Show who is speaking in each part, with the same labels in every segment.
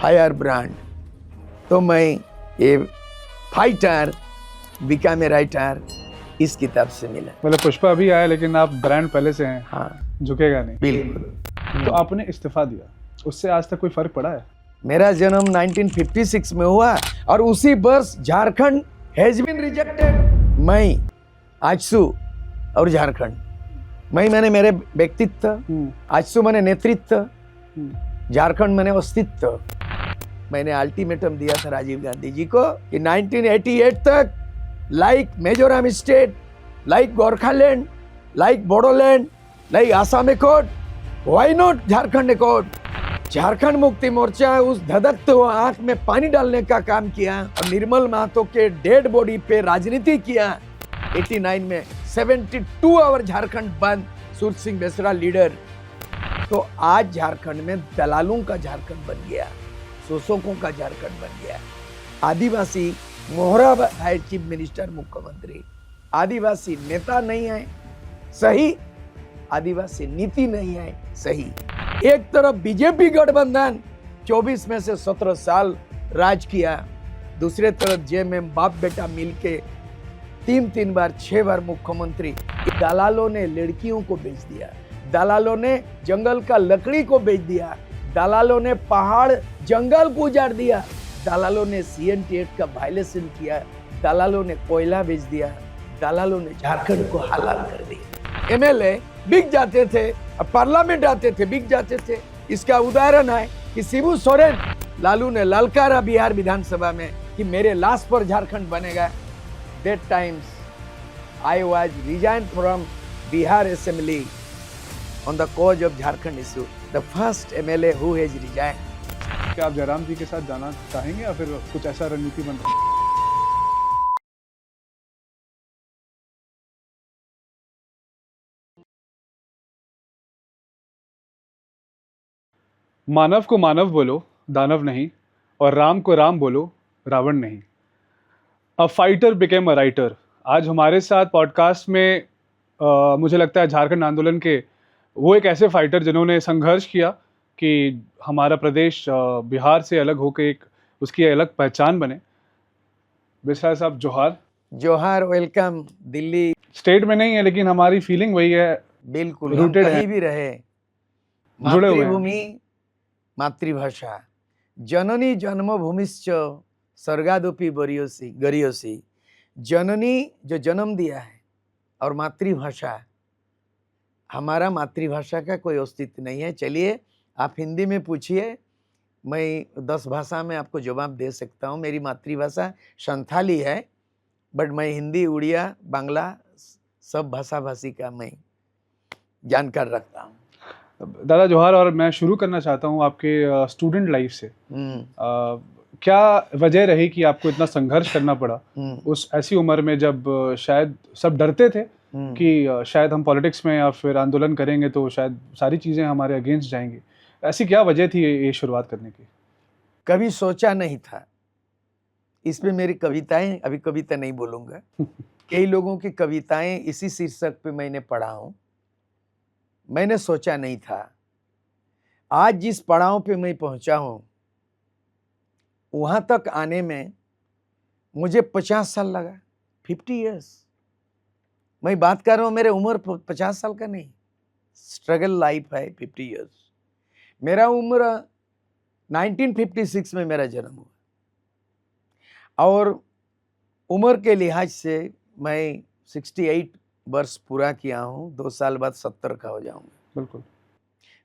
Speaker 1: Fire brand. तो मैं ये फाइटर बिकम ए राइटर इस किताब से मिला।
Speaker 2: मतलब पुष्पा अभी आया लेकिन आप ब्रांड पहले से हैं।
Speaker 1: हाँ
Speaker 2: झुकेगा नहीं।
Speaker 1: बिल्कुल।
Speaker 2: तो आपने इस्तीफा दिया, उससे आज तक कोई फर्क पड़ा है?
Speaker 1: मेरा जन्म 1956 में हुआ और उसी वर्ष झारखंड हैज बीन रिजेक्टेड। मैं आजसू और झारखंड, मैंने मेरे व्यक्तित्व, आजसू मैंने नेतृत्व, झारखंड मैंने अस्तित्व। मैंने अल्टीमेटम दिया था राजीव गांधी जी को कि 1988 तक like Mizoram state, like Gorkhaland, like Bodoland, like Assam accord, why not Jharkhand accord. Jharkhand Mukti Morcha उस धधकते हुए आंख में पानी डालने का काम किया और निर्मल महतो के डेड बॉडी पे राजनीति किया। 89 में 72 आवर झारखंड बंद, सूरज सिंह बेसरा लीडर। तो आज झारखंड में दलालों का झारखंड बन गया, शोषकों का झारखंड बन गया। आदिवासी मोहरा है चीफ मिनिस्टर, मुख्यमंत्री। आदिवासी नेता नहीं है सही, आदिवासी नीति नहीं है सही। एक तरफ बीजेपी गठबंधन 24 में से 17 साल राज किया, दूसरे तरफ जेएमएम बाप बेटा मिलके 3 बार 6 बार मुख्यमंत्री। दलालों ने लड़कियों को बेच दिया, दलालों ने जंगल का लकड़ी को बेच दिया, दलालों ने पहाड़ जंगल को उजाड़ दिया, दलालों ने CNT का वायलेशन किया, दलालों ने कोयला बेच दिया, दलालों ने झारखंड को हलाल कर दिया। MLA बिक जाते थे, पार्लियामेंट आते थे, बिक जाते थे। इसका उदाहरण है कि शिबू सोरेन, लालू ने ललकारा बिहार विधानसभा में कि मेरे लाश पर झारखंड बनेगा। That times I was resigned from Bihar Assembly on the cause of Jharkhand issue. The first MLA who has resigned.
Speaker 2: क्या आप जयराम जी के साथ जाना चाहेंगे या फिर कुछ ऐसा रणनीति बन रहा है? मानव को मानव बोलो, दानव नहीं, और राम को राम बोलो, रावण नहीं। A fighter became a writer. आज हमारे साथ पॉडकास्ट में मुझे लगता है झारखंड आंदोलन के वो एक ऐसे फाइटर जिन्होंने संघर्ष किया कि हमारा प्रदेश बिहार से अलग होकर एक उसकी अलग पहचान बने। बेसरा साहब जोहार।
Speaker 1: जोहार, वेलकम। दिल्ली
Speaker 2: स्टेट में नहीं है लेकिन हमारी फीलिंग वही है,
Speaker 1: बिल्कुल, हम
Speaker 2: रूटेड
Speaker 1: कहीं
Speaker 2: है,
Speaker 1: भी रहे,
Speaker 2: जुड़े हुए हैं।
Speaker 1: मातृभूमि मातृभाषा, जननी जन्मभूमिश्च स्वर्गादपि गरियसी। जननी जो जन्म दिया है और मातृभाषा, हमारा मातृभाषा का कोई अस्तित्व नहीं है। चलिए आप हिंदी में पूछिए, मैं 10 भाषा में आपको जवाब दे सकता हूँ। मेरी मातृभाषा संथाली है, बट मैं हिंदी, उड़िया, बांग्ला सब भाषा भाषी का मैं जानकार रखता हूँ।
Speaker 2: दादा जोहार, और मैं शुरू करना चाहता हूँ आपके स्टूडेंट लाइफ से। क्या वजह रही कि आपको इतना संघर्ष करना पड़ा उस ऐसी उम्र में जब शायद सब डरते थे कि शायद हम पॉलिटिक्स में या फिर आंदोलन करेंगे तो शायद सारी चीज़ें हमारे अगेंस्ट जाएंगी? ऐसी क्या वजह थी ये शुरुआत करने की?
Speaker 1: कभी सोचा नहीं था। इसमें मेरी कविताएं, अभी कविता नहीं बोलूँगा, कई लोगों की कविताएं इसी शीर्षक पे मैंने पढ़ा हूँ। मैंने सोचा नहीं था। आज जिस पड़ाव पे मैं पहुंचा हूँ, वहां तक आने में मुझे 50 साल लगा, 50 इयर्स। मैं बात कर रहा हूँ, मेरे उम्र 50 साल का नहीं, स्ट्रगल लाइफ है 50 इयर्स। मेरा उम्र 1956 में मेरा जन्म हुआ और उम्र के लिहाज से मैं 68 वर्ष पूरा किया हूँ। 2 साल बाद 70 का हो जाऊंगा।
Speaker 2: बिल्कुल।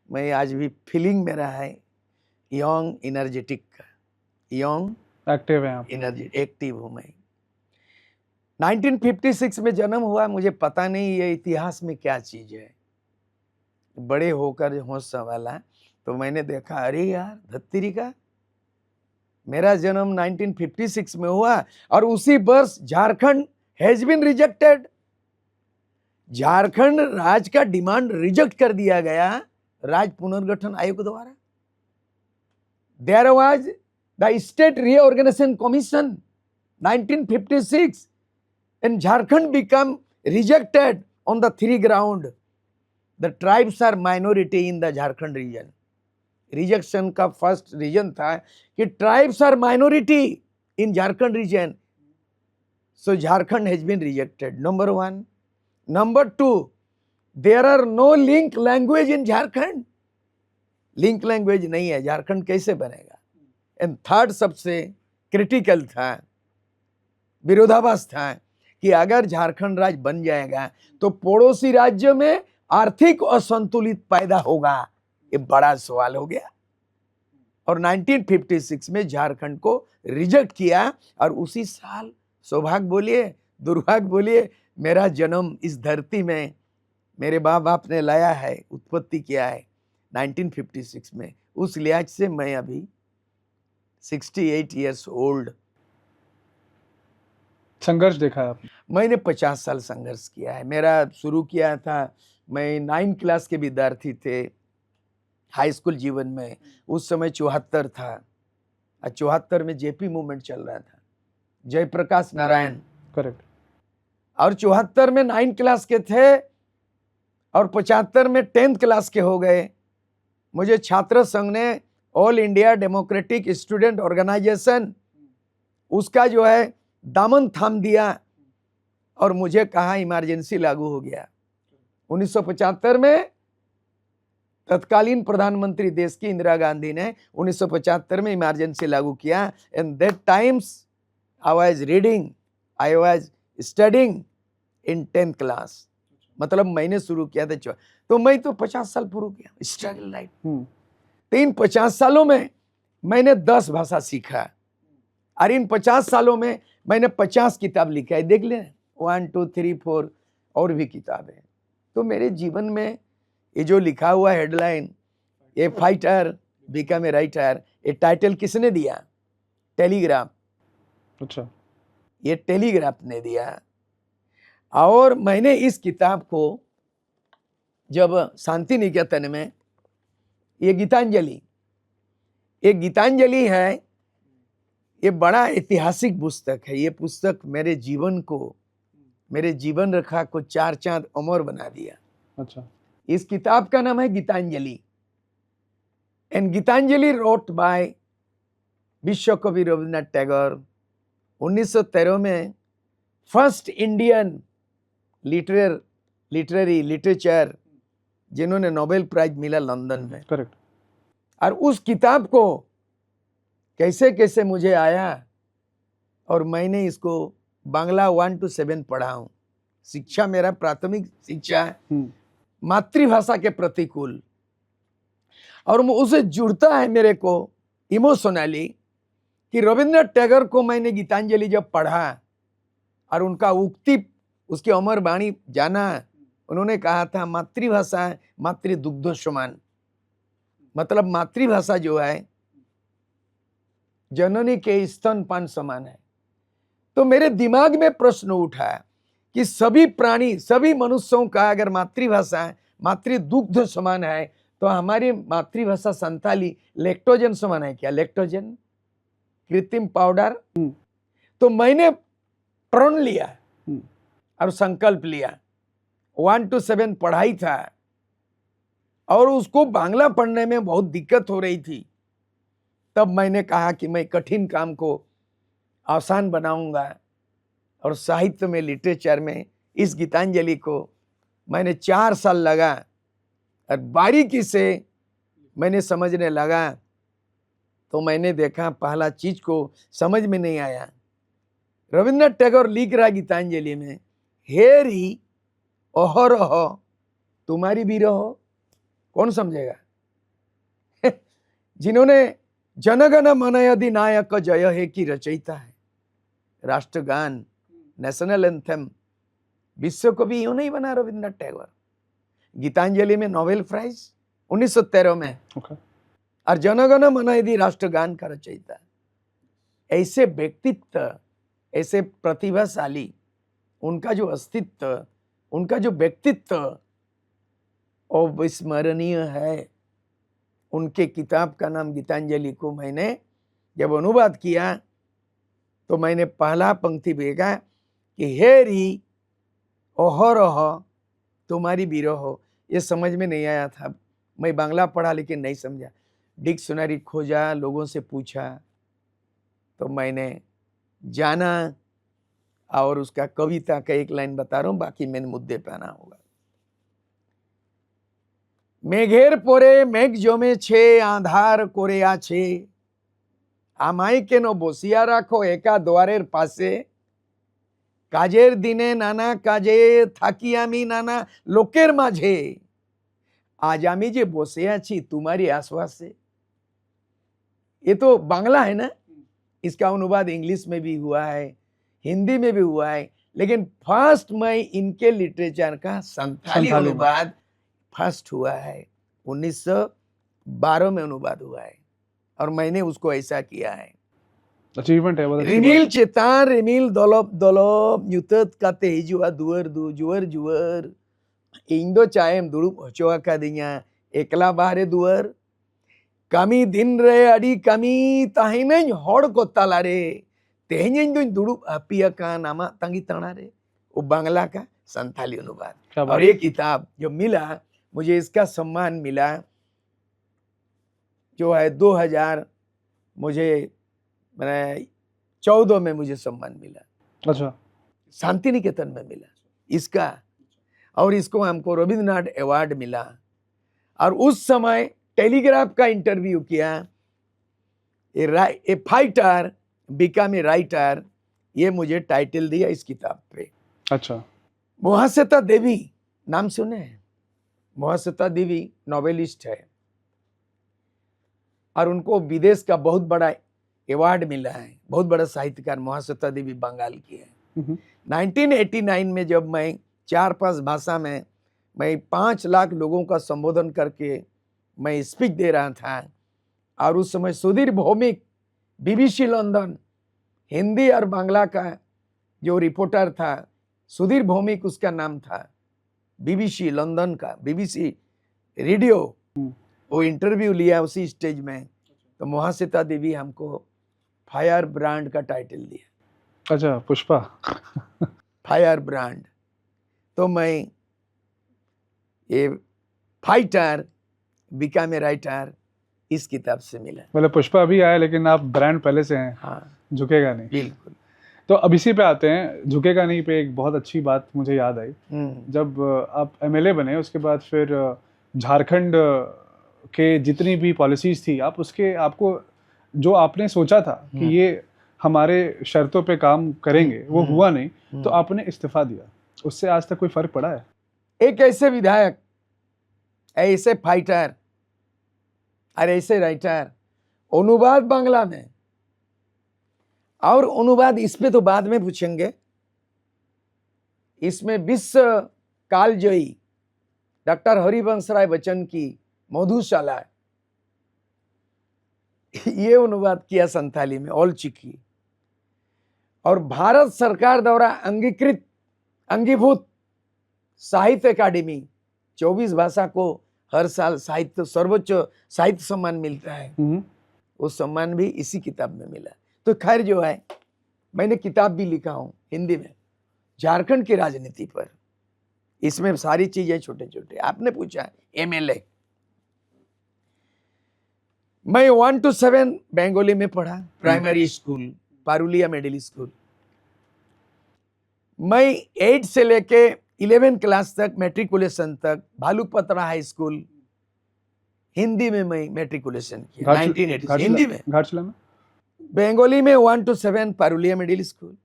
Speaker 1: मैं आज भी फीलिंग मेरा है यंग, एनर्जेटिक का, यंग,
Speaker 2: एक्टिव है आप?
Speaker 1: एनर्जी, एक्टिव हूँ मैं। 1956 में जन्म हुआ, मुझे पता नहीं ये इतिहास में क्या चीज है। बड़े होकर होश संभाला तो मैंने देखा, अरे यार धत्तेरी का, मेरा जन्म 1956 में हुआ और उसी वर्ष Jharkhand has been rejected. Jharkhand राज्य का डिमांड रिजेक्ट कर दिया गया राज्य पुनर्गठन आयोग द्वारा। There was the state reorganisation commission 1956 and Jharkhand become rejected on the 3 ground. The tribes are minority in the Jharkhand region. Rejection का फर्स्ट रीजन था कि tribes are minority in Jharkhand region, so Jharkhand has been rejected, number 1. Number 2, there are no link language in Jharkhand, link language नहीं है, झारखंड कैसे बनेगा. And third सबसे critical था, विरोधाभास था कि अगर झारखंड राज्य बन जाएगा तो पड़ोसी राज्य में आर्थिक असंतुलित पैदा होगा. ये बड़ा सवाल हो गया और 1956 में झारखंड को रिजेक्ट किया. और उसी साल सौभाग्य बोलिए दुर्भाग्य बोलिए, मेरा जन्म इस धरती में मेरे माँ बाप ने लाया है, उत्पत्ति किया है 1956 में. उस लिहाज से मैं अभी 68 इयर्स ओल्ड.
Speaker 2: संघर्ष देखा है आपने?
Speaker 1: मैंने 50 साल संघर्ष किया है. मेरा शुरू किया था, मैं 9 क्लास के विद्यार्थी थे हाई स्कूल जीवन में. उस समय 74 था और 74 में जेपी मूवमेंट चल रहा था, जयप्रकाश नारायण.
Speaker 2: करेक्ट.
Speaker 1: और 74 में 9 क्लास के थे और 75 में 10th क्लास के हो गए. मुझे छात्र संघ ने All India Democratic Student Organisation उसका जो है दामन थाम दिया और मुझे कहा इमरजेंसी लागू हो गया. 1975 में तत्कालीन प्रधानमंत्री देश की इंदिरा गांधी ने 1975 में इमरजेंसी लागू किया. And that times I was reading, I was studying in 10th class. मतलब मैंने शुरू किया था, तो मैं तो 50 साल पूरा किया स्ट्रगल लाइफ. तो इन 50 सालों में मैंने 10 भाषा सीखा और इन 50 सालों में मैंने 50 किताब लिखा है. देख लें 1 2 3 4 और भी किताबें. तो मेरे जीवन में ये जो लिखा हुआ headline, A fighter become a writer, ये टाइटल किसने दिया? टेलीग्राफ.
Speaker 2: अच्छा.
Speaker 1: ये टेलीग्राफ ने दिया. और मैंने इस किताब को जब शांति निकेतन में, ये गीतांजलि है, ये बड़ा ऐतिहासिक पुस्तक है. ये पुस्तक मेरे जीवन को, मेरे जीवन रेखा को 4 चांद अमर बना दिया.
Speaker 2: अच्छा.
Speaker 1: इस किताब का नाम है Gitanjali. And Gitanjali wrote by विश्व कवि रविन्द्रनाथ टैगोर. 1913 में फर्स्ट इंडियन लिटरेचर जिन्होंने नोबेल प्राइज मिला लंदन में.
Speaker 2: करेक्ट.
Speaker 1: और उस किताब को कैसे कैसे मुझे आया और मैंने इसको बांग्ला 1 to 7 पढ़ा हूँ. शिक्षा मेरा प्राथमिक शिक्षा है मातृभाषा के प्रतिकूल, और उसे जुड़ता है मेरे को इमोशनली कि रविन्द्रनाथ टैगोर को मैंने गीतांजलि जब पढ़ा और उनका उक्ति, उसकी अमर वाणी जाना, उन्होंने कहा था मातृभाषा मातृ दुग्ध समान. मतलब मातृभाषा जो है जननी के स्तनपान समान है. तो मेरे दिमाग में प्रश्न उठा कि सभी प्राणी, सभी मनुष्यों का अगर मातृभाषा मातृ दुग्ध समान है तो हमारी मातृभाषा संताली लैक्टोजन समान है क्या? लैक्टोजन कृत्रिम पाउडर. तो मैंने प्रण लिया और संकल्प लिया. 1 to 7 पढ़ाई था और उसको बांग्ला पढ़ने में बहुत दिक्कत हो रही थी. तब मैंने कहा कि मैं कठिन काम को आसान बनाऊंगा और साहित्य में, लिटरेचर में इस गीतांजलि को मैंने 4 साल लगा और बारीकी से मैंने समझने लगा. तो मैंने देखा पहला चीज को समझ में नहीं आया. रविन्द्रनाथ टैगोर लिख रहा गीतांजलि में, हेरी अहरह तुम्हारी भी रहो. कौन समझेगा? जिन्होंने जनगण मन अधिनायक जय हे की रचयिता है, राष्ट्रगान, नेशनल एंथम, विश्व कवि यूं नहीं बना रविन्द्रनाथ टैगोर. गीतांजलि में नोबेल प्राइज 1913 में. और जनगण मन यदि राष्ट्रगान का रचयिता. ऐसे व्यक्तित्व, ऐसे प्रतिभाशाली, उनका जो अस्तित्व, उनका जो व्यक्तित्व अविस्मरणीय है. उनके किताब का नाम गीतांजलि को मैंने जब अनुवाद किया तो मैंने पहला पंक्ति भेजा कि हेरी अहरह तुम्हारी बिरह. ये समझ में नहीं आया था. मैं बांग्ला पढ़ा लेकिन नहीं समझा. डिक्शनरी खोजा, लोगों से पूछा, तो मैंने जाना और उसका कविता का एक लाइन बता रहा हूं, बाकी मैंने मुद्दे पे आना होगा। मेघेर पोरे मेघ जमे छे, आंधार करे आछे, আমায় কেন বসিয়া রাখো একা দুয়ারের পাশে, কাজের দিনে নানা কাজে থাকি আমি নানা লোকের মাঝে, आज আমি যে বসে আছি तुम्हारी आश्वासे। ये तो बांग्ला है ना, इसका अनुवाद इंग्लिश में भी हुआ है, हिंदी में भी हुआ है, लेकिन फर्स्ट में इनके लिटरेचर का संथाली अनुवाद फर्स्ट हुआ है, 1912 में अनुवाद हुआ है, और मैंने उसको ऐसा किया है।
Speaker 2: अचीवमेंट है वो।
Speaker 1: रिमिल चेतान रिमिल दलोप दलोप न्यूतत काते हिजुआ दुअर दु जुअर जुअर, इंदो चायम दुड़ुप होचोआ का दिया एकला बाहरे दुअर, कमी दिन रे अड़ी कमी ताहिनें होड़ को ताला रे, तेहिनें दुन दुड़ुप अपिया का नामा तंगी तना रे। वो बांग्ला का संथाली अनुवाद। और ये किताब जो मिला मुझे, इसका सम्मान मिला जो है 2000 मुझे मैंने 14 में मुझे सम्मान मिला।
Speaker 2: अच्छा,
Speaker 1: शांति निकेतन में मिला इसका, और इसको हमको रविंद्रनाथ अवार्ड मिला। और उस समय टेलीग्राफ का इंटरव्यू किया, A fighter become a writer, ये मुझे टाइटल दिया इस किताब पे।
Speaker 2: अच्छा,
Speaker 1: मोहस्सता देवी नाम सुने हैं? मोहस्सता देवी नॉवेलिस्ट है, और उनको विदेश का बहुत बड़ा अवार्ड मिला है, बहुत बड़ा साहित्यकार मोहस्सता देवी बंगाल की है। 1989 में जब मैं 4-5 भाषा में मैं 5 लाख लोगों का संबोधन करके मैं स्पीच दे रहा था, और उस समय सुधीर भौमिक बीबीसी लंदन हिंदी और बांग्ला का जो रिपोर्टर था, सुधीर भौमिक उसका नाम था, बीबीसी लंदन का, बीबीसी रेडियो, वो इंटरव्यू लिया उसी स्टेज में, तो मोहस्सता देवी हमको फायर ब्रांड का टाइटल दिया।
Speaker 2: अच्छा, पुष्पा
Speaker 1: फायर ब्रांड। तो मैं ये फाइटर बिकम ए राइटर इस किताब से मिला।
Speaker 2: मतलब पुष्पा अभी आया, लेकिन आप ब्रांड पहले से हैं।
Speaker 1: हाँ,
Speaker 2: झुकेगा नहीं।
Speaker 1: बिल्कुल।
Speaker 2: तो अब इसी पे आते हैं, झुकेगा नहीं पे एक बहुत अच्छी बात मुझे याद आई। जब आप एमएलए बने उसके बाद फिर झारखंड के जितनी भी पॉलिसीज थी, आप उसके आपको जो आपने सोचा था कि ये हमारे शर्तों पे काम करेंगे, वो हुआ नहीं, तो आपने इस्तीफा दिया। उससे आज तक कोई फर्क पड़ा है?
Speaker 1: एक ऐसे विधायक, ऐसे फाइटर और ऐसे राइटर, अनुवाद बांग्ला में, और अनुवाद इस पे तो बाद में पूछेंगे, इसमें विश्व कालजयी डॉक्टर हरिवंश राय बच्चन की मधुशाला, ये अनुवाद किया संथाली में, ऑल चिकी। और भारत सरकार द्वारा अंगीभूत साहित्य अकादमी, 24 भाषा को हर साल साहित्य सर्वोच्च साहित्य सम्मान मिलता है, वो सम्मान भी इसी किताब में मिला। तो खैर जो है, मैंने किताब भी लिखा हूं हिंदी में झारखंड की राजनीति पर, इसमें सारी चीजें छोटे छोटे। आपने पूछा एमएलए, मैं 1 to 7 बंगाली में पढ़ा, primary school Parulia middle school. मैं 8 से लेके 11 क्लास तक मैट्रिकुलेशन तक भालूपत्रा हाई स्कूल हिंदी में मैं मैट्रिकुलेशन किया 1980 हिंदी में।
Speaker 2: घाटशिला में
Speaker 1: बंगाली में 1 to 7 Parulia middle school,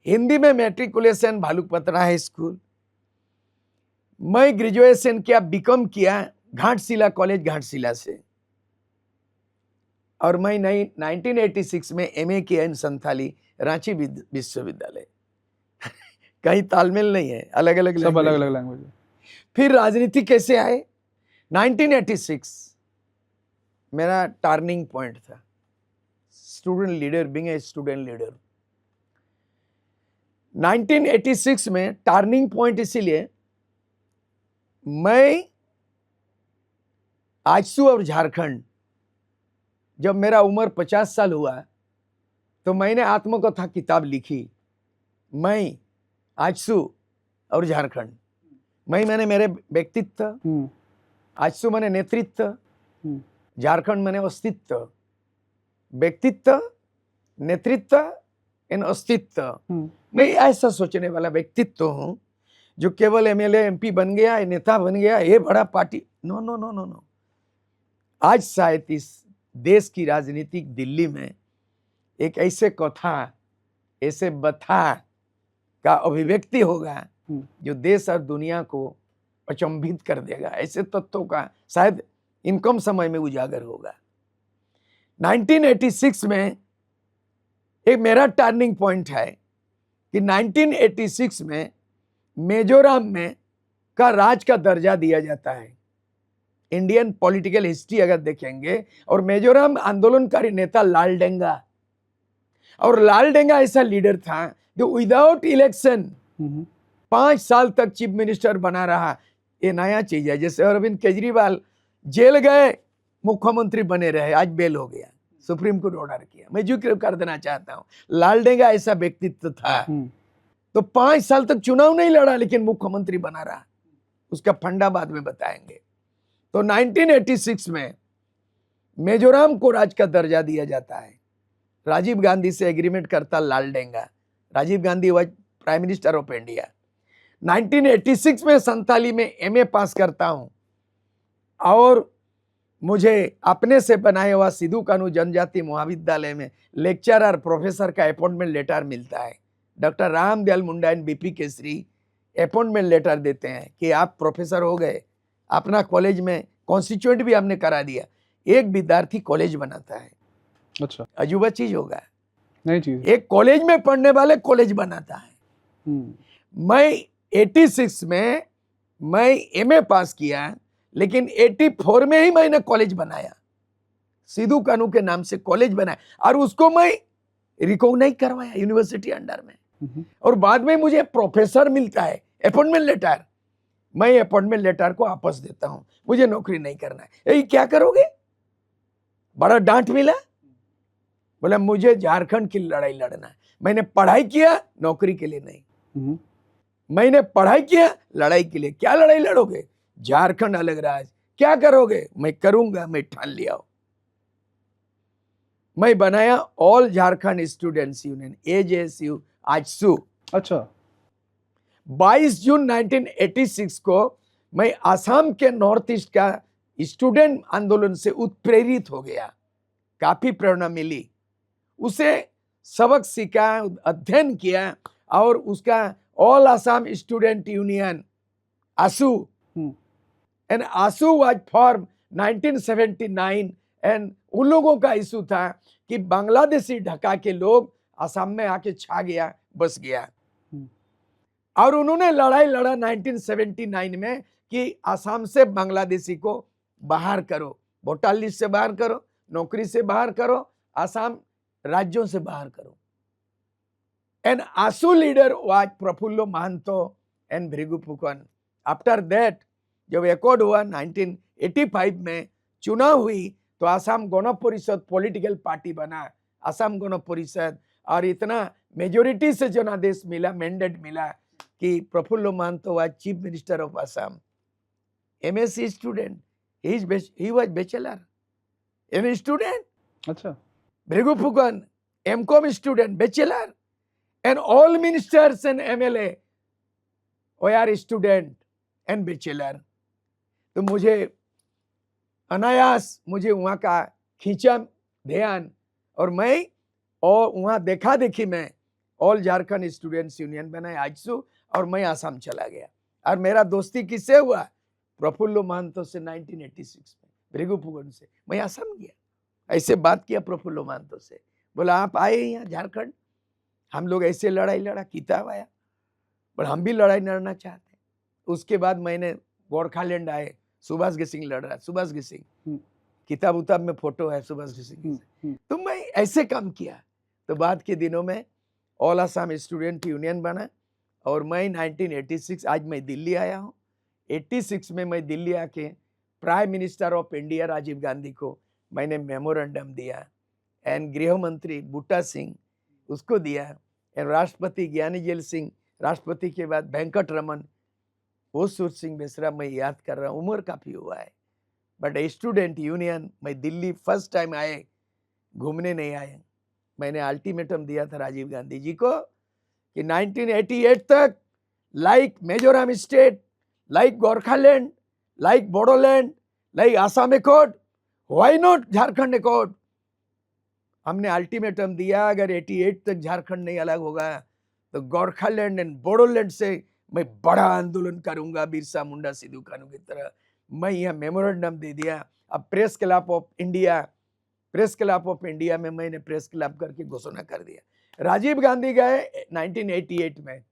Speaker 1: Hindi में मैट्रिकुलेशन भालूपत्रा हाई स्कूल। मैं ग्रेजुएशन किया, बीकॉम किया घाटशिला कॉलेज घाटशिला से, और मैं 1986 में एमए किया इन संथाली रांची विश्वविद्यालय। कहीं तालमेल नहीं है, अलग अलग
Speaker 2: सब अलग अलग लैंग्वेज।
Speaker 1: फिर राजनीति कैसे आए? 1986 मेरा टर्निंग पॉइंट था, student leader, being a student leader. 1986 में टर्निंग पॉइंट इसीलिए, मैं आजसू और झारखंड, जब मेरा उम्र 50 साल हुआ तो मैंने आत्मकथा किताब लिखी, मैं आजसू और झारखंड। मैंने मेरे व्यक्तित्व, आजसू मैंने नेतृत्व, झारखंड मैंने अस्तित्व, व्यक्तित्व, नेतृत्व एंड अस्तित्व। मैं ऐसा सोचने वाला व्यक्तित्व हूं जो केवल एमएलए एमपी बन गया, नेता बन गया, ये बड़ा party, no no no no no. आज शायद इस देश की राजनीतिक दिल्ली में एक ऐसे कथा, ऐसे बथा का अभिव्यक्ति होगा जो देश और दुनिया को अचंभित कर देगा। ऐसे तत्वों का शायद इन कम समय में उजागर होगा। 1986 में एक मेरा टर्निंग पॉइंट है कि 1986 में मिजोरम में का राज का दर्जा दिया जाता है। इंडियन पॉलिटिकल हिस्ट्री अगर देखेंगे, और मिजोरम आंदोलनकारी नेता लालडेंगा, और लालडेंगा ऐसा लीडर था जो विदाउट इलेक्शन 5 साल तक चीफ मिनिस्टर बना रहा। ये नया चीज है। जैसे अरविंद केजरीवाल जेल गए, मुख्यमंत्री बने रहे, आज बेल हो गया, सुप्रीम कोर्ट ऑर्डर किया। मैं जिक्र कर देना चाहता हूं, लालडेंगा ऐसा व्यक्तित्व था। तो 5 साल तक चुनाव नहीं लड़ा लेकिन मुख्यमंत्री बना रहा। उसका फंडा बाद में बताएंगे। तो 1986 में मिजोरम को राज्य का दर्जा दिया जाता है। राजीव गांधी से एग्रीमेंट करता Laldenga. Rajiv Gandhi was prime minister of India. 1986 में संताली में एमए पास करता हूं और मुझे अपने से बनाए हुआ सिद्धू कानू जनजाति महाविद्यालय में लेक्चरर प्रोफेसर का अपॉइंटमेंट लेटर मिलता है। Doctor Ramdayal Munda and B P Kesari appointment letter देते हैं कि आप प्रोफेसर हो गए। अपना कॉलेज में कॉन्स्टिट्यूएंट भी हमने करा दिया। एक विद्यार्थी कॉलेज बनाता है।
Speaker 2: अच्छा,
Speaker 1: अजूबा चीज होगा,
Speaker 2: नई चीज।
Speaker 1: एक कॉलेज में पढ़ने वाले कॉलेज बनाता है। मैं 86 में मैं एमए पास किया, लेकिन 84 में ही मैंने कॉलेज बनाया, सिद्धू कानू के नाम से कॉलेज बनाया और उसको मैं रिकॉग्नाइज करवाया यूनिवर्सिटी अंडर में। और बाद में मुझे प्रोफेसर मिलता है, अपॉइंटमेंट लेटर। मैं अपॉइंटमेंट लेटर को वापस देता हूं, मुझे नौकरी नहीं करना है। ये क्या करोगे? बड़ा डांट मिला। बोला मुझे झारखंड की लड़ाई लड़ना है। मैंने पढ़ाई किया नौकरी के लिए नहीं, मैंने पढ़ाई किया लड़ाई के लिए। क्या लड़ाई लड़ोगे? झारखंड अलग राज। क्या करोगे? मैं करूंगा, मैं ठान लिया। मैं बनाया all Jharkhand students union, AJSU AJSU.
Speaker 2: अच्छा,
Speaker 1: 22 जून 1986 को मैं आसाम के नॉर्थ ईस्ट का स्टूडेंट आंदोलन से उत्प्रेरित हो गया। काफी प्रेरणा मिली, उसे सबक सीखा, अध्ययन किया और उसका All Assam Student Union AASU and AASU was form 1979। And उन लोगों का इशू था कि बांग्लादेशी ढाका के लोग आसाम में आके छा गया, बस गया। और उन्होंने लड़ाई लड़ा 1979 में कि आसाम से बांग्लादेशी को बाहर करो, वोटर लिस्ट से बाहर करो, नौकरी से बाहर करो, आसाम राज्यों से बाहर करो। And AASU leader was Prafulla Mahanta and Bhrigu Phukan. After that जब एकॉर्ड हुआ 1985 में, चुनाव हुई, तो आसाम गण परिषद पॉलिटिकल पार्टी बना, आसाम गण परिषद। और इतना मेजोरिटी से जनादेश मिला, मैंडेट मिला कि Prafulla Mahanta was chief minister of Assam. MSc student, he was bachelor M student.
Speaker 2: अच्छा,
Speaker 1: Bhrigu Phukan MCom student, bachelor. And all ministers and MLA they student and bachelor. तो मुझे अनायास मुझे वहां का खींचा ध्यान, और मैं और वहां देखा देखी में ऑल झारखंड स्टूडेंट्स यूनियन बनाए आजसू, और मैं आसाम चला गया। और मेरा दोस्ती किससे हुआ? प्रफुल्लो महंतो से 1986 में, भृगु फुकन से। मैं आसाम गया, ऐसे बात किया प्रफुल्लो महंतो से, बोला आप आए यहाँ झारखंड, हम लोग ऐसे लड़ाई लड़ा, किताब आया, पर हम भी लड़ाई लड़ना चाहते हैं। उसके बाद मैंने गोरखालैंड आए, सुभाष गेसिंग लड़ रहा, सुभाष गेसिंग, किताब उताब में फोटो है सुभाष गेसिंग। तो मैं ऐसे काम किया। तो बाद के दिनों में ऑल आसाम स्टूडेंट यूनियन बना, और मैं 1986 आज मैं दिल्ली आया हूँ। 86 में मैं दिल्ली आके prime minister of India Rajiv Gandhi को मैंने मेमोरेंडम दिया, एंड गृह मंत्री बूटा सिंह उसको दिया, एंड राष्ट्रपति ज्ञानी जेल सिंह, राष्ट्रपति के बाद वेंकट रमन, वो सूर सिंह बेसरा, मैं याद कर रहा हूँ, उम्र काफी हुआ है, बट स्टूडेंट यूनियन, मैं दिल्ली फर्स्ट टाइम आए, घूमने नहीं आए। मैंने अल्टीमेटम दिया था राजीव गांधी जी को कि 1988 तक like Mizoram state, like Gorkhaland, like Bodoland, like Assam accord, why not Jharkhand accord. हमने अल्टीमेटम दिया, अगर 88 तक झारखंड नहीं अलग होगा तो गोरखालैंड एंड बोडोलैंड से मैं बड़ा आंदोलन करूंगा, बिरसा मुंडा सिद्धू कानू की तरह। मैं यह मेमोरेंडम दे दिया। अब प्रेस क्लब ऑफ इंडिया में मैंने प्रेस क्लब करके घोषणा कर दिया। राजीव गांधी गए 1988 में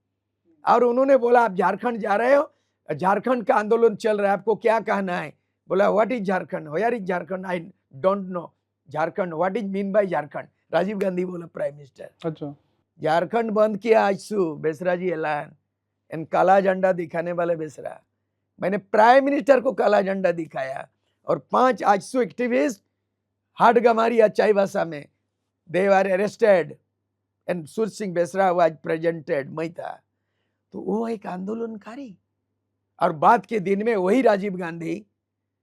Speaker 1: और उन्होंने बोला आप झारखंड जा रहे हो, झारखंड का आंदोलन चल रहा है, आपको क्या कहना है? बोला what is Jharkhand, where is Jharkhand, I don't know Jharkhand, what is mean by Jharkhand. Rajiv Gandhi बोला प्राइम मिनिस्टर,
Speaker 2: अच्छा,
Speaker 1: झारखंड बंद किया आजसू, बेसरा जी ऐलान, एंड काला झंडा दिखाने वाले बेसरा। मैंने प्राइम मिनिस्टर को काला झंडा दिखाया और 5 आजसू एक्टिविस्ट हाटगमारी चाईबासा में दे आर अरेस्टेड एंड सुर सिंह बेसरा वाज प्रेजेंटेड, मैं था। तो वो एक आंदोलनकारी। और बाद के दिन में वही राजीव गांधी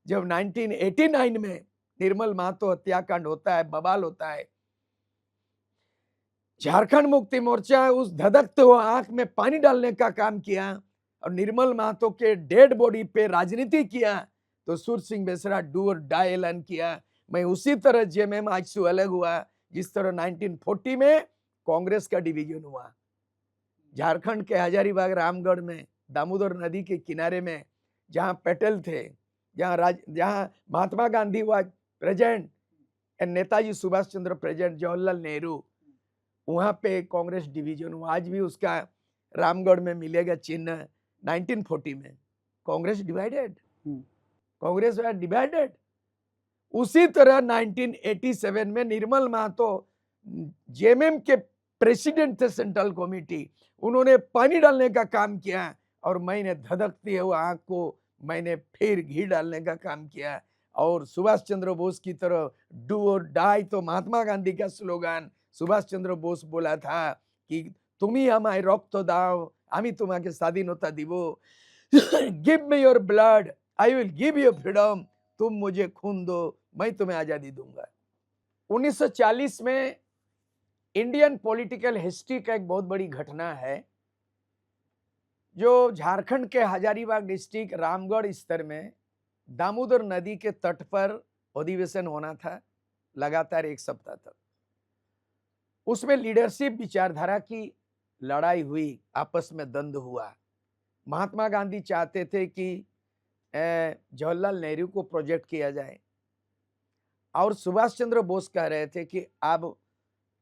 Speaker 1: जब 1989 में निर्मल महतो हत्याकांड होता है, बवाल होता है, झारखंड मुक्ति मोर्चा उस धधकते हुए आंख में पानी डालने का काम किया और निर्मल महतो के डेड बॉडी पे राजनीति किया, तो सुर सिंह बेसरा डू और डाई ऐलान किया। मैं उसी तरह जेएमएम आजसू अलग हुआ जिस तरह 1940 में कांग्रेस का डिवीजन हुआ। झारखंड के हजारीबाग रामगढ़ में दामोदर नदी के किनारे में जहां पटेल थे, जहां महात्मा गांधी हुआ present and Netaji Subhash Chandra present, Jawaharlal Nehru, वहां पे कांग्रेस डिवीजन हुआ। आज भी उसका रामगढ़ में मिलेगा चिन्ह। 1940 में कांग्रेस डिवाइडेड। उसी तरह 1987 में निर्मल महतो जेएमएम के प्रेसिडेंट थे सेंट्रल कमेटी, उन्होंने पानी डालने का काम किया और मैंने धधकती हुए आंख को मैंने फिर घी डालने का काम किया। और सुभाष चंद्र बोस की तरह डू और डाई, तो महात्मा गांधी का स्लोगान सुभाष चंद्र बोस बोला था कि तुम्ही हमारे रक्त दाओ, आमी तुम्हारे स्वाधीनता दिवो, give me your blood, I will give you freedom, तुम मुझे खून दो, मैं तुम्हें आजादी दूंगा। 1940 में इंडियन पॉलिटिकल हिस्ट्री का एक बहुत बड़ी घटना है, जो झारखंड के हजारीबाग डिस्ट्रिक्ट रामगढ़ स्तर में दामोदर नदी के तट पर अधिवेशन होना था लगातार 1 सप्ताह तक। उसमें लीडरशिप विचारधारा की लड़ाई हुई, आपस में द्वंद्व हुआ। महात्मा गांधी चाहते थे कि जवाहरलाल नेहरू को प्रोजेक्ट किया जाए और सुभाष चंद्र बोस कह रहे थे कि अब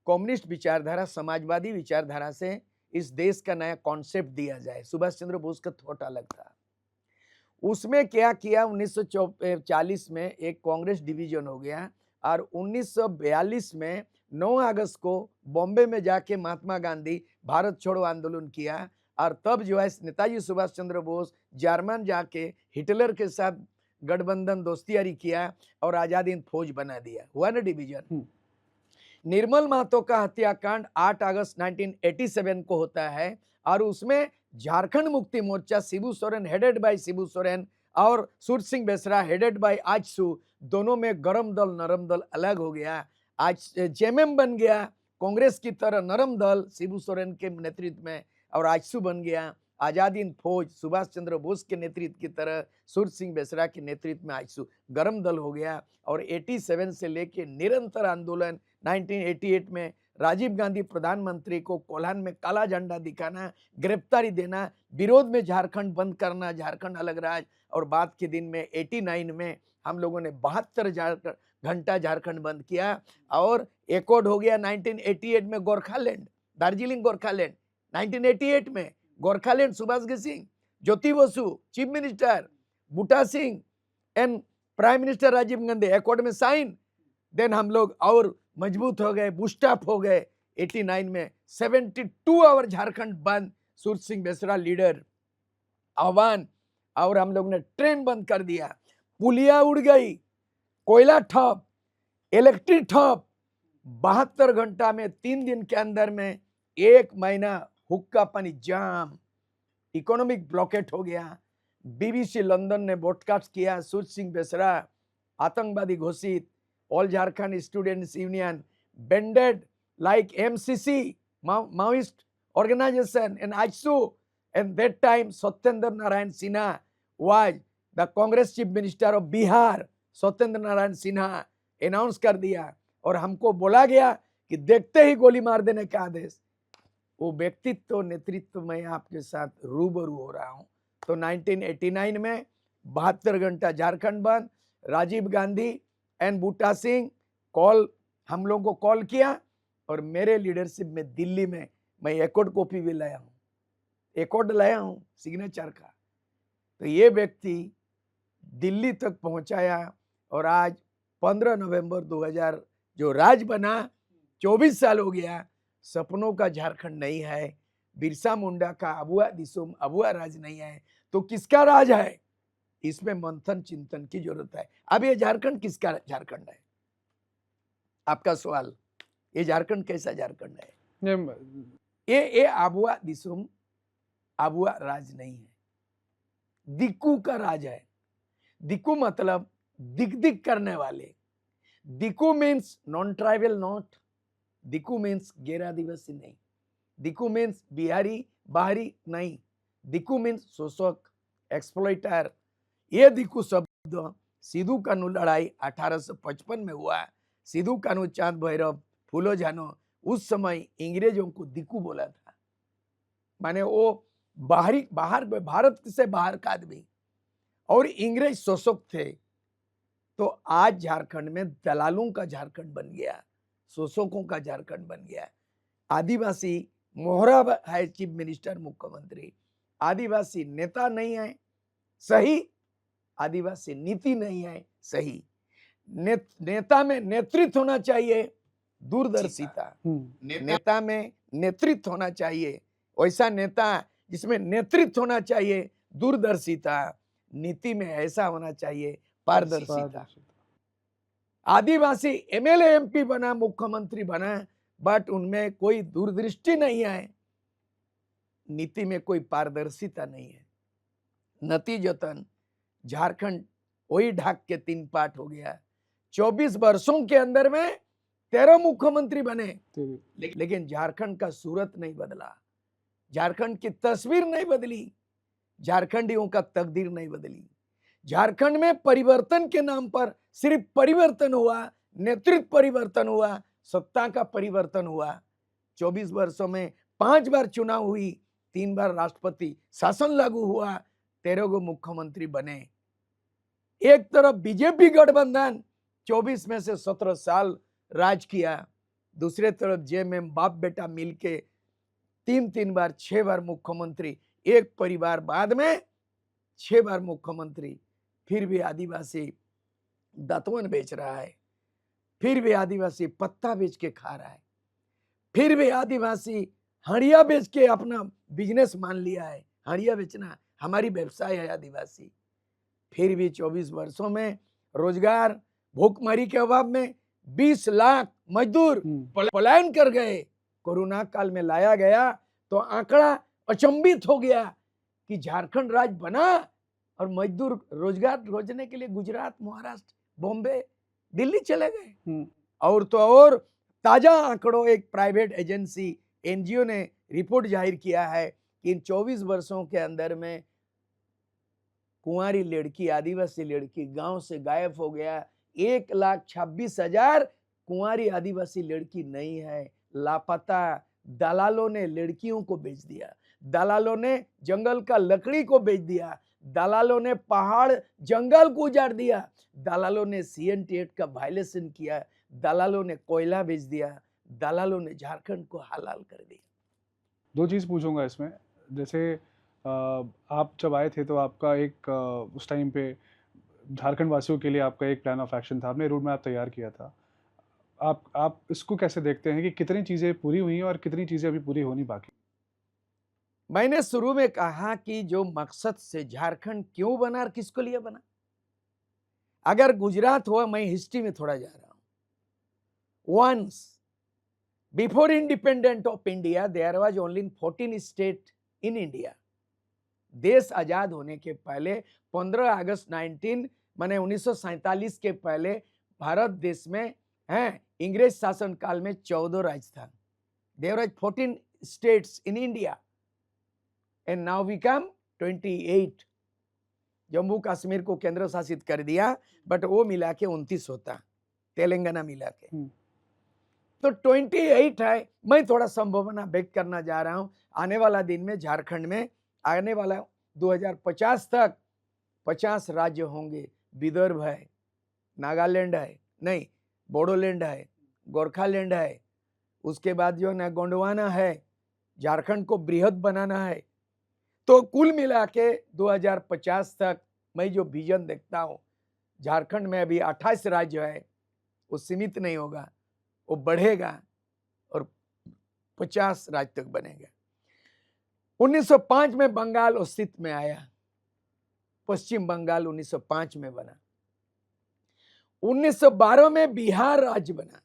Speaker 1: कम्युनिस्ट विचारधारा, समाजवादी विचारधारा से इस देश का नया कॉन्सेप्ट दिया जाए। सुभाष चंद्र बोस का थॉट अलग था। उसमें क्या किया, 1940 में एक कांग्रेस डिवीजन हो गया और 1942 में 9 अगस्त को बॉम्बे में जाके महात्मा गांधी भारत छोड़ो आंदोलन किया और तब जो है नेताजी सुभाष चंद्र बोस जर्मन जाके हिटलर के साथ गठबंधन दोस्तियारी किया और आजाद हिंद फौज बना दिया, हुआ ना डिवीजन। निर्मल महतो का हत्याकांड 8 अगस्त 1987 को होता है और उसमें झारखंड मुक्ति मोर्चा शिबू सोरेन हेडेड बाय शिबू सोरेन और सुर सिंह बेसरा हेडेड बाय आजसू, दोनों में गरम दल नरम दल अलग हो गया। आज जेएमएम बन गया कांग्रेस की तरह नरम दल शिबू सोरेन के नेतृत्व में, और आजसू बन गया आजाद हिंद फौज सुभाष चंद्र बोस के नेतृत्व की तरह सुर सिंह बेसरा के नेतृत्व में आजसू गरम दल हो गया। और 87 से लेके निरंतर आंदोलन 1988 में राजीव गांधी प्रधानमंत्री को कोल्हान में काला झंडा दिखाना, गिरफ्तारी देना, विरोध में झारखंड बंद करना, झारखंड अलग राज्य, और बाद के दिन में 89 में हम लोगों ने 72 घंटा झारखंड बंद किया और एकॉर्ड हो गया 1988 में गोरखालैंड, दार्जिलिंग गोरखालैंड। 1988 में Gorkhaland Subhash Singh, Jyoti Basu chief minister, Buta Singh and prime minister Rajiv Gandhi accord में साइन। देन हम लोग और मजबूत हो गए, बूस्टअप हो गए। 89 में 72 आवर झारखंड बंद, सुर सिंह बेसरा लीडर आह्वान, और हम लोग ने ट्रेन बंद कर दिया, पुलिया उड़ गई, कोयला ठप, इलेक्ट्रिक ठप। 72 घंटा में 3 दिन के अंदर में 1 महीना हुक्का पानी जाम, इकोनॉमिक ब्लॉकेट हो गया। बीबीसी लंदन ने ब्रॉडकास्ट किया, सुर सिंह बेसरा आतंकवादी घोषित. All Jharkhand Students Union bended like MCC, Maoist organization, and AJSU. And that time, Satyendra Narayan Sinha was the Congress Chief Minister of Bihar. Satyendra Narayan Sinha announce कर दिया और हमको बोला गया कि देखते ही गोली मार देने का आदेश. वो व्यक्तित्व नेतृत्व में आपके साथ रूबरू हो रहा हूं. तो 1989 में 72 घंटा झारखंड बंद, राजीव गांधी एंड बूटा सिंह कॉल, हम लोगों को कॉल किया और मेरे लीडरशिप में दिल्ली में मैं एकॉर्ड कॉपी भी लाया हूं, एकॉर्ड लाया हूं सिग्नेचर का. तो ये व्यक्ति दिल्ली तक पहुंचाया और आज 15 नवंबर 2000 जो राज बना, 24 साल हो गया. सपनों का झारखंड नहीं है, बिरसा मुंडा का अबुआ दिसुम अबुआ राज नहीं है, तो किसका राज है? इसमें मंथन चिंतन की जरूरत है. अब ये झारखंड किसका झारखंड है? आपका सवाल, ये झारखंड कैसा झारखंड है? ये अबुआ दिसुम अबुआ राज नहीं है, दिक्कू का राज है. दिक्कू मतलब दिक करने वाले. दिक्कू मीन्स नॉन ट्राइबल नॉट, दिक्कू मीन्स गैर आदिवासी नहीं, दिक्कू मीन्स बिहारी बाहरी नहीं, दिक्कू मीन्स शोषक एक्सप्लॉइटर. ये दिक्कू शब्द सिद्धू कानू लड़ाई 1855 में हुआ. सिद्धू कानू चांद भैरव फूलो जानो उस समय अंग्रेजों को दिक्कू बोला था, माने वो बाहर भारत से बाहर का आदमी, और अंग्रेज शोषक थे. तो आज झारखंड में दलालों का झारखंड बन गया, शोषकों का झारखंड बन गया. आदिवासी मोहरा है चीफ मिनिस्टर मुख्यमंत्री, आदिवासी नेता नहीं है सही, आदिवासी नीति नहीं है सही. नेता में नेतृत्व होना चाहिए, दूरदर्शिता. नेता में नेतृत्व होना चाहिए, वैसा नेता जिसमें नेतृत्व होना चाहिए, दूरदर्शिता. नीति में ऐसा होना चाहिए पारदर्शिता. आदिवासी एमएलए एमपी बना, मुख्यमंत्री बना, बट उनमें कोई दूरदृष्टि नहीं है, नीति में कोई पारदर्शिता नहीं है. नतीजतन झारखंड वही ढाक के 3 पार्ट हो गया. 24 वर्षों के अंदर में 13 मुख्यमंत्री बने, लेकिन झारखंड का सूरत नहीं बदला, झारखंड की तस्वीर नहीं बदली, झारखंडियों का तकदीर नहीं बदली. झारखंड में परिवर्तन के नाम पर सिर्फ परिवर्तन हुआ, नेतृत्व परिवर्तन हुआ, सत्ता का परिवर्तन हुआ. 24 वर्षों में 5 बार चुनाव हुई, 3 बार राष्ट्रपति शासन लागू हुआ, 13 गो मुख्यमंत्री बने. एक तरफ बीजेपी गठबंधन 24 में से 17 साल राज किया, दूसरे तरफ जेएमएम बाप बेटा मिलके 3 बार 6 बार मुख्यमंत्री, एक परिवार बाद में 6 बार मुख्यमंत्री. फिर भी आदिवासी दतवन बेच रहा है, फिर भी आदिवासी पत्ता बेच के खा रहा है, फिर भी आदिवासी हड़िया बेच के अपना बिजनेस मान लिया है. हड़िया बेचना हमारी व्यवसाय है आदिवासी. फिर भी 24 वर्षों में रोजगार, भूखमरी के अभाव में 20 लाख मजदूर पलायन कर गए. कोरोना काल में लाया गया तो आंकड़ा अचंभित हो गया कि झारखंड राज्य बना और मजदूर रोजगार रोजने के लिए गुजरात, महाराष्ट्र, बॉम्बे, दिल्ली चले गए. और तो और ताजा आंकड़ों, एक प्राइवेट एजेंसी एनजीओ ने रिपोर्ट जाहिर किया है कि इन 24 वर्षों के अंदर में कुंवारी लड़की, आदिवासी लड़की गांव से गायब हो गया. 1,26,000 कुंवारी आदिवासी लड़की नहीं है, लापता. दलालों ने लड़कियों को बेच दिया, दलालों ने जंगल का लकड़ी को बेच दिया, दलालों ने पहाड़ जंगल को उजाड़ दिया, दलालों ने CNT का वायलेशन किया, दलालों ने कोयला बेच दिया, दलालों ने झारखंड को हलाल कर दिया.
Speaker 2: 2 चीज़ पूछूंगा इसमें. जैसे आप जब आए थे तो आपका एक उस टाइम पे झारखंड वासियों के लिए आपका एक प्लान ऑफ एक्शन था, आपने रोड मैप तैयार किया था. आप इसको कैसे देखते हैं कि कितनी चीज़ें पूरी हुई हैं और कितनी चीज़ें अभी पूरी होनी बाकी?
Speaker 1: मैंने शुरू में कहा कि जो मकसद से झारखंड क्यों बना और किसको लिए बना. अगर गुजरात हुआ, मैं हिस्ट्री में थोड़ा जा रहा हूं. Once before independent of India there was only 14 state in India. देश आजाद होने के पहले 15 अगस्त माने 1947 के पहले भारत देश में हैं इंग्रेज शासन काल में 14 राज्य था. There were 14 states in India and now become 28. Jammu Kashmir को केंद्र शासित कर दिया, बट वो मिला के 29 होता, तेलंगाना मिला के. तो 28 है. मैं थोड़ा संभावना व्यक्त करना जा रहा हूं आने वाला दिन में झारखंड में आने वाला 2050 तक 50 राज्य होंगे. विदर्भ है, नागालैंड है, नहीं बोडोलैंड है, गोरखालैंड है, उसके बाद जो है ना गोंडवाना है. झारखंड को बृहद बनाना है. तो कुल मिला के 2050 तक मैं जो विजन देखता हूं, झारखंड में अभी 28 राज्य है, वो सीमित नहीं होगा, वो बढ़ेगा और 50 राज्य तक बनेगा. 1905 में बंगाल अस्तित्व में आया, पश्चिम बंगाल 1905 में बना. 1912 में बिहार राज्य बना.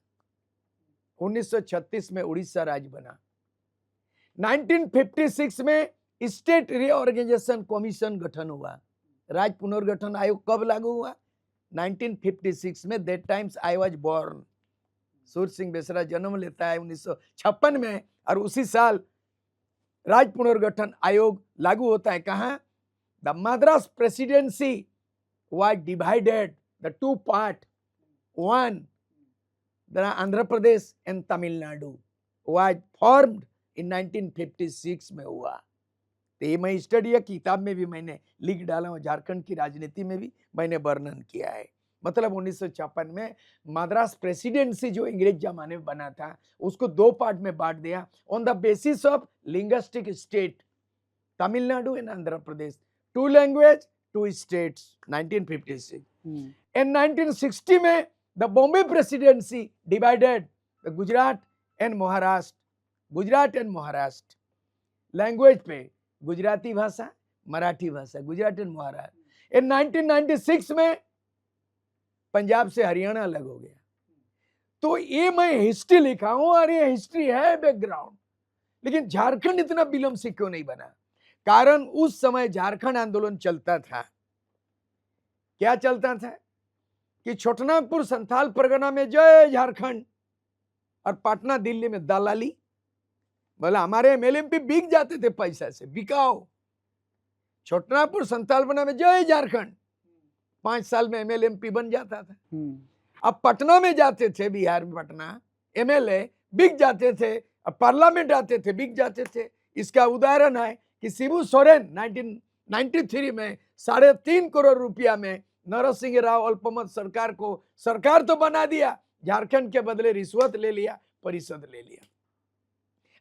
Speaker 1: 1936 में उड़ीसा राज्य बना. 1956 में स्टेट रीऑर्गेनाइजेशन कमीशन गठन हुआ. राज्य पुनर्गठन आयोग कब लागू हुआ? 1956 में. That times I was born. Suraj Singh Besra जन्म लेता है 1956 में और उसी साल राज्य पुनर्गठन आयोग लागू होता है. कहां? The Madras presidency was divided the two part. One the Andhra Pradesh and Tamil Nadu was formed in 1956 में हुआ. तो ये मैं स्टडी किताब में भी मैंने लिख डाला हूँ. झारखंड की राजनीति में भी मैंने वर्णन किया है. मतलब 1956 में मद्रास प्रेसिडेंसी जो अंग्रेज जमाने में बना था उसको दो पार्ट में बांट दिया on the basis of linguistic state. Tamil Nadu and Andhra Pradesh, 2 language 2 states. 1956 and 1960 में the Bombay presidency divided the Gujarat and Maharashtra. Gujarat and Maharashtra language पे गुजराती भाषा, मराठी भाषा, गुजरात एंड महाराष्ट्र. इन 1996 में पंजाब से हरियाणा अलग हो गया. तो ये मैं हिस्ट्री लिखा हूं और ये हिस्ट्री है बैकग्राउंड. लेकिन झारखंड इतना विलंब से क्यों नहीं बना? कारण उस समय झारखंड आंदोलन चलता था. क्या चलता था कि छोटनागपुर संथाल परगना में जय झारखंड और पटना दिल्ली में दलाली. बोला हमारे एमएलए भी बिक जाते थे पैसा से, बिकाओ. छोटनागपुर संथाल परगना में जय झारखंड, 5 साल में एमएलए एमपी बन जाता था. अब पटना में जाते थे, बिहार में पटना, एमएलए बिक जाते थे, अब पार्लियामेंट आते थे, बिक जाते थे. इसका उदाहरण है कि शिबू सोरेन 1993 में 3.5 करोड़ रुपया में नरसिंह राव अल्पमत सरकार को सरकार तो बना दिया, झारखंड के बदले रिश्वत ले लिया, परिषद ले लिया.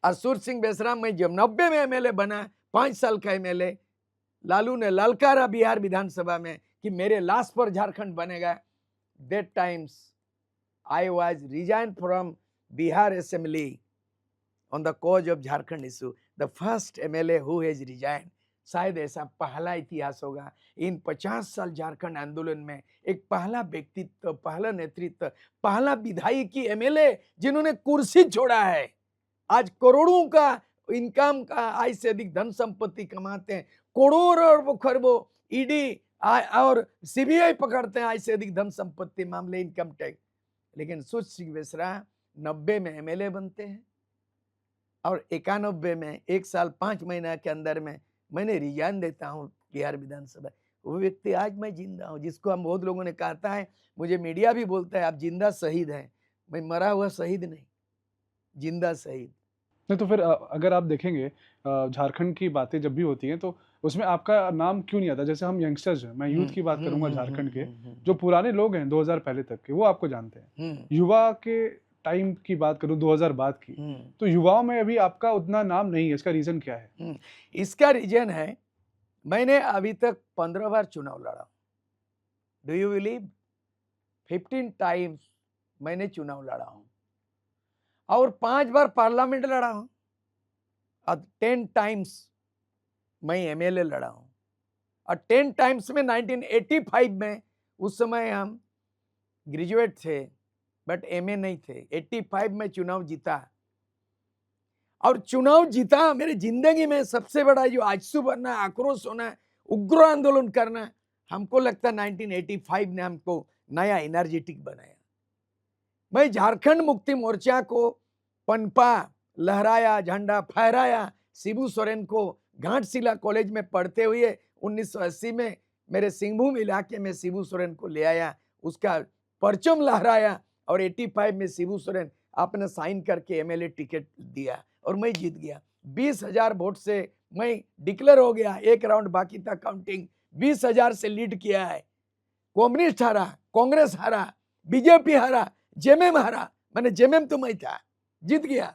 Speaker 1: और सूरज सिंह बेसरा में जब 90 में एमएलए बना, 5 साल का एमएलए, लालू ने ललकारा बिहार विधानसभा में कि मेरे लाश पर झारखंड बनेगा. That times I was resign from Bihar assembly on the cause of Jharkhand issue. The first MLA who has resign. शायद ऐसा पहला इतिहास होगा इन 50 साल झारखंड आंदोलन में. एक पहला व्यक्तित्व, पहला नेतृत्व, पहला विधायकी एमएलए जिन्होंने कुर्सी छोड़ा है. आज करोड़ों का इनकम का, आय से अधिक धन संपत्ति कमाते हैं, करोड़ों और खरबों ईडी और सीबीआई पकड़ते हैं आय से अधिक धन संपत्ति मामले, इनकम टैक्स. लेकिन सूरज सिंह बेसरा 90 में एमएलए बनते हैं और 91 में 1 साल 5 महीना के अंदर में मैंने रिजाइन देता हूं बिहार विधानसभा. वो व्यक्ति आज मैं जिंदा हूं, जिसको हम बहुत लोगों ने कहता है, मुझे मीडिया भी बोलता है आप जिंदा शहीद हैं. मैं मरा हुआ शहीद नहीं, जिंदा शहीद.
Speaker 2: नहीं तो फिर अगर आप देखेंगे झारखंड की बातें जब भी होती हैं तो उसमें आपका नाम क्यों नहीं आता? जैसे हम यंगस्टर्स हैं, मैं यूथ की बात करूंगा झारखंड के, जो पुराने लोग हैं 2000 पहले तक के, वो आपको जानते हैं. युवा के टाइम की बात करूं 2000 बाद की, तो युवाओं में अभी आपका उतना नाम नहीं है. इसका रीजन क्या है?
Speaker 1: इसका रीजन है, मैंने अभी तक 15 बार चुनाव लड़ा. Do you believe? 15 टाइम्स मैंने चुनाव लड़ा हूं और 5 बार पार्लियामेंट लड़ा हूं और 10 टाइम्स मैं एमएलए लड़ा हूं. और 10 टाइम्स में 1985 में, उस समय हम ग्रेजुएट थे बट एमए नहीं थे. 85 में चुनाव जीता और चुनाव जीता. मेरी जिंदगी में सबसे बड़ा जो आजसू बनना, आक्रोश होना, उग्र आंदोलन करना, हमको लगता है 1985 ने हमको नया एनर्जेटिक बनाया। मैं झारखंड मुक्ति मोर्चा को पनपा लहराया, झंडा फहराया। शिबू सोरेन को घाटशिला कॉलेज में पढ़ते हुए 1980 में मेरे सिंहभूम इलाके में शिबू सोरेन को ले आया, उसका परचम लहराया और 85 में शिबू सोरेन आपने साइन करके एमएलए टिकट दिया और मैं जीत गया। 20,000 वोट से मैं डिक्लेयर हो गया। एक राउंड बाकी था काउंटिंग, 20,000 से लीड किया है। कम्युनिस्ट हारा, कांग्रेस हारा, बीजेपी हारा, जेएमएम हारा, मैंने जेएमएम तो मैं था, जीत गया।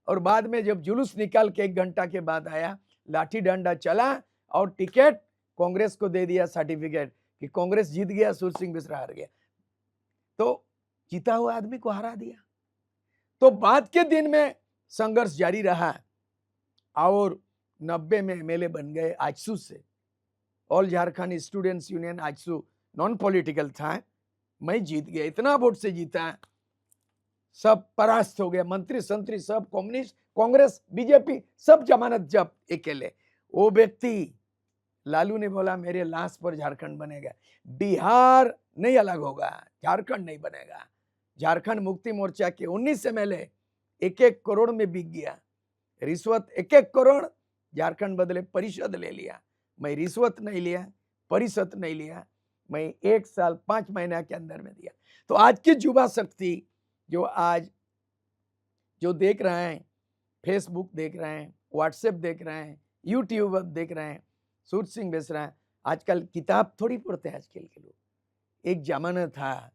Speaker 1: और बाद में जब जुलूस निकाल के 1 घंटा के बाद आया, लाठी डंडा चला और टिकट कांग्रेस को दे दिया, सर्टिफिकेट कि कांग्रेस जीत गया, सूर सिंह मिश्रा हार गया। तो जीता हुआ आदमी को हरा दिया। तो बाद के दिन में संघर्ष जारी रहा और 90 में एमएलए बन गए आजसू से। All Jharkhand students union AJSU non political था, मैं जीत गया। इतना वोट से जीता, सब परास्त हो गया। मंत्री संतरी सब कम्युनिस्ट, कांग्रेस, बीजेपी सब जमानत जब अकेले। वो व्यक्ति लालू ने बोला मेरे लाश पर झारखंड बनेगा, बिहार नहीं अलग होगा, झारखंड नहीं बनेगा। झारखंड मुक्ति मोर्चा के 19 एमएलए 1-1 करोड़ में बिक गया। रिश्वत 1-1 करोड़, झारखंड बदले परिषद ले लिया। मैं रिश्वत नहीं लिया, परिषद नहीं लिया, मैं 1 साल 5 महीना के अंदर में दिया। तो आज की युवा शक्ति जो आज जो देख रहे हैं, फेसबुक देख रहे हैं, व्हाट्सएप देख रहे हैं, यूट्यूब देख रहे हैं, सूर सिंह मिश्रा आजकल किताब थोड़ी पढ़ते हैं आजकल के लोग। एक जमाना था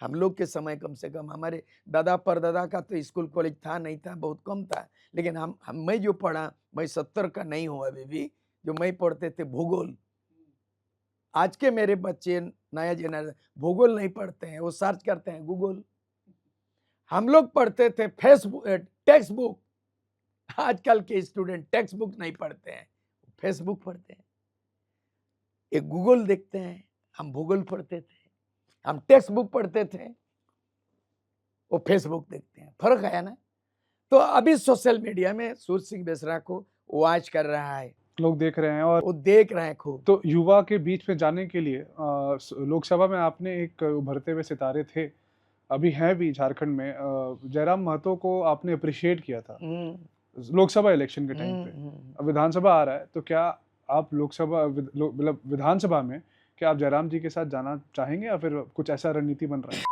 Speaker 1: हम लोग के समय, कम से कम हमारे दादा परदादा का तो स्कूल कॉलेज था नहीं था, बहुत कम था, लेकिन मैं जो पढ़ा, मैं 70 का नहीं हूँ अभी भी, जो मैं पढ़ते थे भूगोल। आज के मेरे बच्चे नया जनरेशन भूगोल नहीं पढ़ते हैं, वो सर्च करते हैं गूगल। हम लोग पढ़ते थे फेसबुक, टेक्स्ट बुक। आजकल के स्टूडेंट टेक्स्ट बुक नहीं पढ़ते हैं, फेसबुक पढ़ते हैं। एक गूगल देखते हैं, हम भूगोल पढ़ते थे, हम टेक्स्ट बुक पढ़ते थे, वो फेसबुक देखते हैं। फर्क आया ना। तो अभी सोशल मीडिया में सूर सिंह मिश्रा को वॉच कर रहा है,
Speaker 2: लोग देख रहे हैं और
Speaker 1: वो देख रहे हैं खूब।
Speaker 2: तो युवा के बीच में जाने के लिए लोकसभा में आपने एक उभरते हुए सितारे थे, अभी हैं भी झारखंड में, जयराम महतो को आपने अप्रिशिएट किया था लोकसभा इलेक्शन के टाइम पे। अब विधानसभा आ रहा है, तो क्या आप लोकसभा मतलब विधानसभा में क्या आप जयराम जी के साथ जाना चाहेंगे या फिर कुछ ऐसा रणनीति बन रहा है?